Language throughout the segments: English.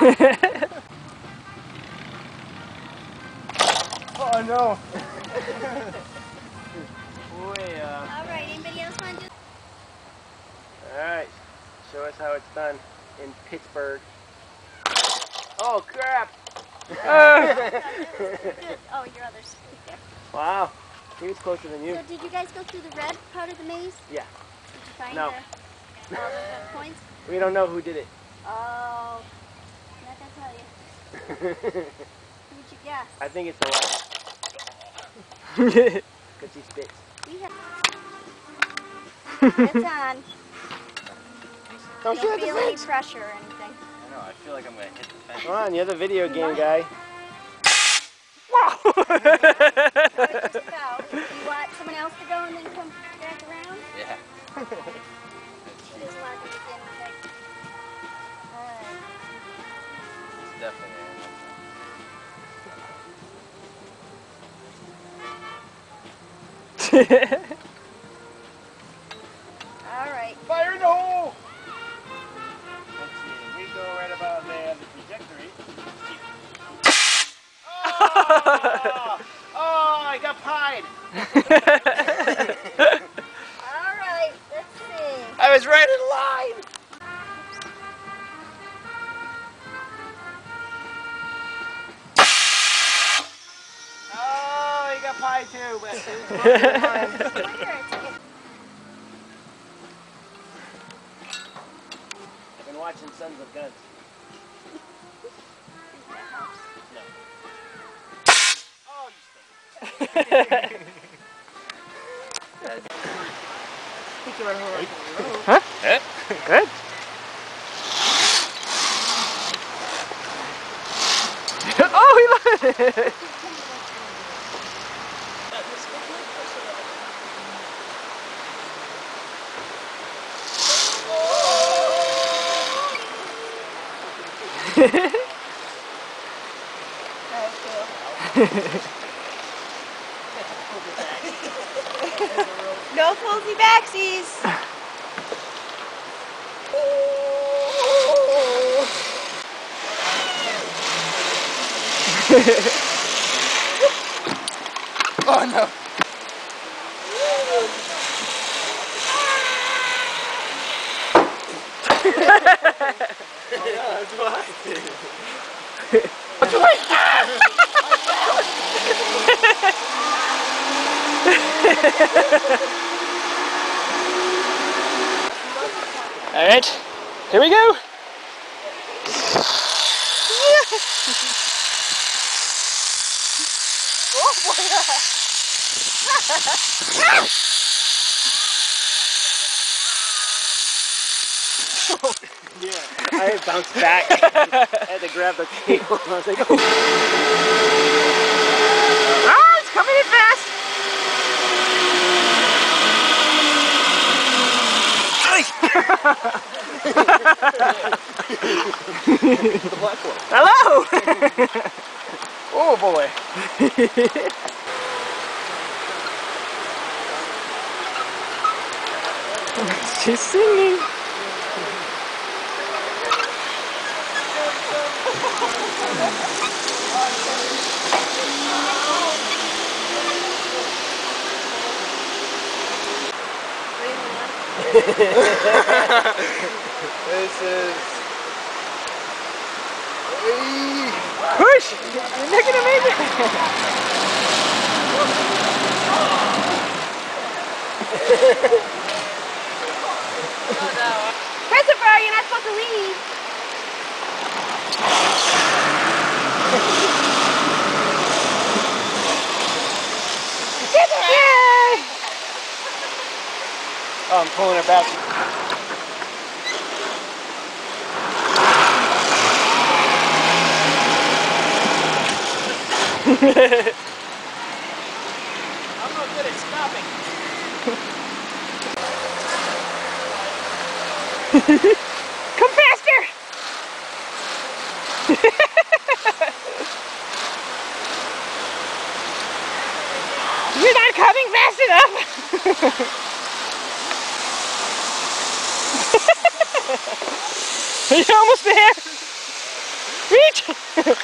Oh no! Way up. Alright, anybody else want to do? Alright, show us how it's done in Pittsburgh. Oh crap! Good. Oh, your other's right there. Wow, he was closer than you. So did you guys go through the red part of the maze? Yeah. Did you find No. all the points? We don't know who did it. Oh, I'm not gonna tell you. Who'd you guess? I think it's the last. Because he spits. We have... It's on. Don't Don't feel any pressure or anything. I know, I feel like I'm gonna hit the fence. Come on, you're the video game guy. So it's just about. You want someone else to go and then come back around? Yeah. She doesn't want to begin with it. Alright. It's definitely Alright. Fire in the hole! Let's see, we go right about there, the trajectory. Oh, I got pied! Alright, let's see. I was right in line! Oh, he got pied too, but it was right in line. I've been watching Sons of Guns. No. Oh, you stink. Huh? Good. Oh, he lost it. No cozy backsies. Oh no! That's what I did. All right, here we go. Yeah, I bounced back. I had to grab the table. I was like, oh. Ah, it's coming in fast. The black one. Hello. Oh boy. She's singing. This is... Push! You're not gonna make it! Christopher, you're not supposed to leave. Yay! Oh, I'm pulling her back. I'm not good at stopping. Come faster! You're not coming fast enough! You're almost there! Alright!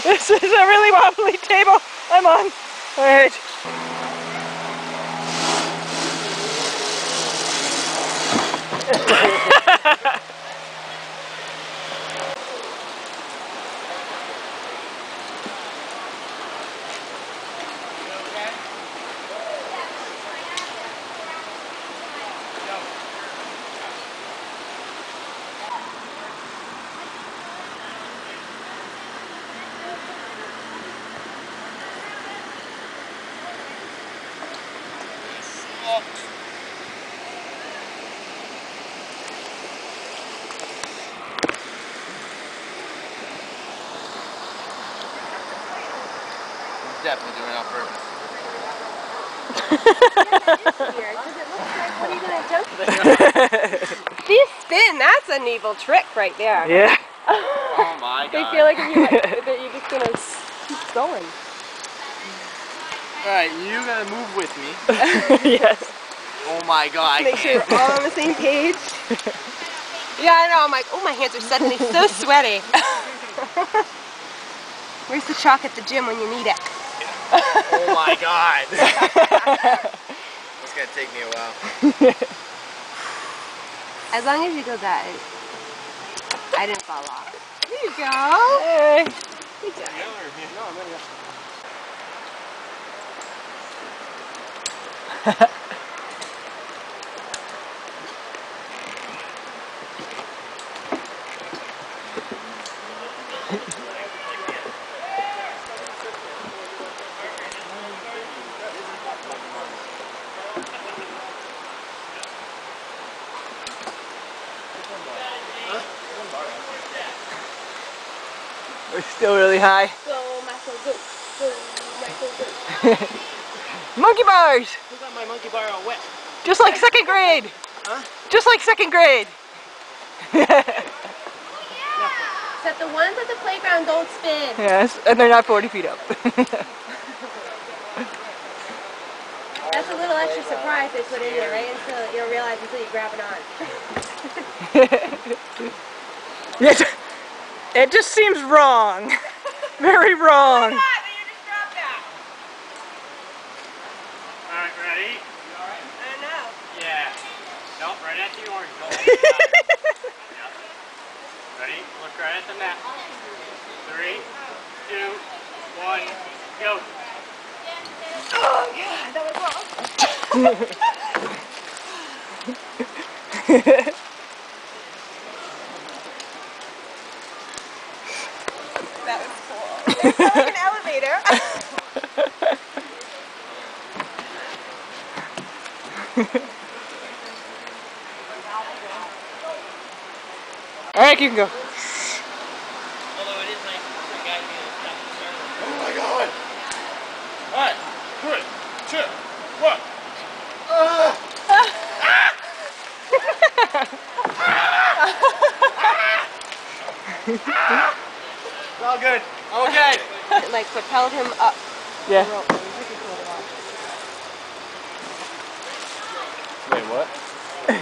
This is a really wobbly table I'm on. Alright. Definitely doing it on purpose. Weird, 'cause it looks like, what are you gonna jump with? See, spin, that's an evil trick right there. Yeah. Oh my They god. feel like if you like, that you're just gonna keep going. Alright, you're gonna move with me. Yes. Oh my god. Make sure we're all on the same page. Yeah, I know. I'm like, oh, my hands are suddenly so sweaty. Where's the chalk at the gym when you need it? Oh my god. It's gonna take me a while. As long as you go that, I didn't fall off. There you go. Hey. Good job. We're still really high. Go, Michael, go. Go, Michael, go. Monkey bars! Who got my monkey bar all wet? Just like second grade! Huh? Just like second grade! Except the ones at the playground don't spin. Yes, and they're not 40 feet up. That's a little extra surprise they put in there, right? Until you don't realize until you grab it on. Yes, it just seems wrong. Very wrong. Alright, ready? I know. Yeah. Nope, right at the orange. Don't look at that. Yep. Ready? Look right at the net. 3, 2, 1, go. Oh, God, that was wrong. That was cool. There's like an elevator. Alright, you can go. Although it is nice for a guy to be able to stop the start. Oh my god! Alright, 3, 2, 1. It's all good. Okay. It like propelled him up. Yeah. The rope. It was really cool to watch. Wait, what?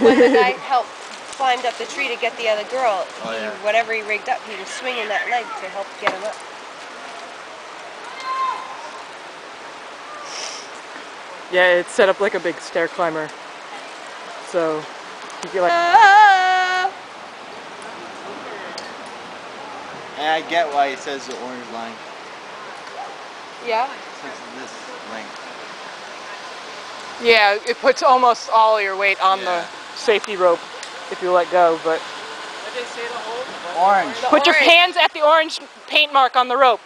When the guy helped climbed up the tree to get the other girl, Oh, yeah. whatever he rigged up, he was swinging that leg to help get him up. Yeah, it's set up like a big stair climber. So, you can like... Oh! And I get why he says the orange line. Yeah. Since this length. Yeah, it puts almost all your weight on Yeah. the safety rope if you let go, but... What did they say to hold? Orange. Put your orange. hands at the orange paint mark on the rope.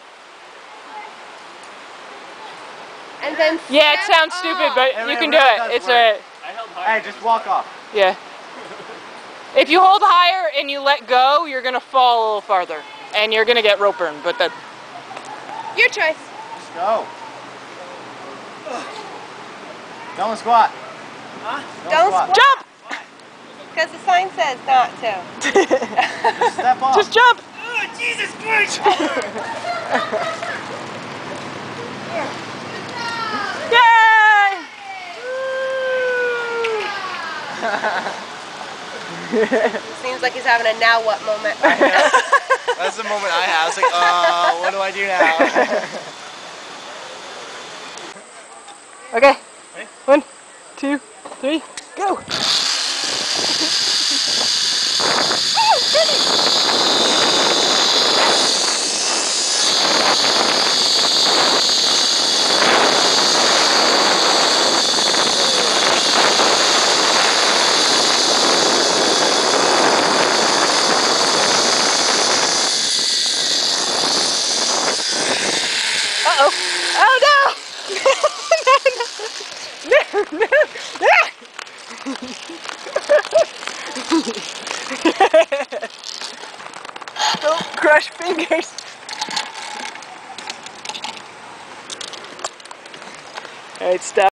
And then Yeah, it step sounds stupid, up. but Hey, you it can do really it. does It's work. a... I held hard. Hey, just walk off. Yeah. If you hold higher and you let go, you're gonna fall a little farther. And you're gonna get rope burn, but that... Your choice. Just go. Don't squat. Huh? Don't squat. Jump! Because the sign says not to. Just step off. Just jump! Oh, Jesus Christ! Yay! Seems like he's having a now what moment. That's the moment I had. I was like, what do I do now? Okay. Ready? 1, 2, 3, go! Uh-oh. Oh no! No, no, no! Don't crush fingers.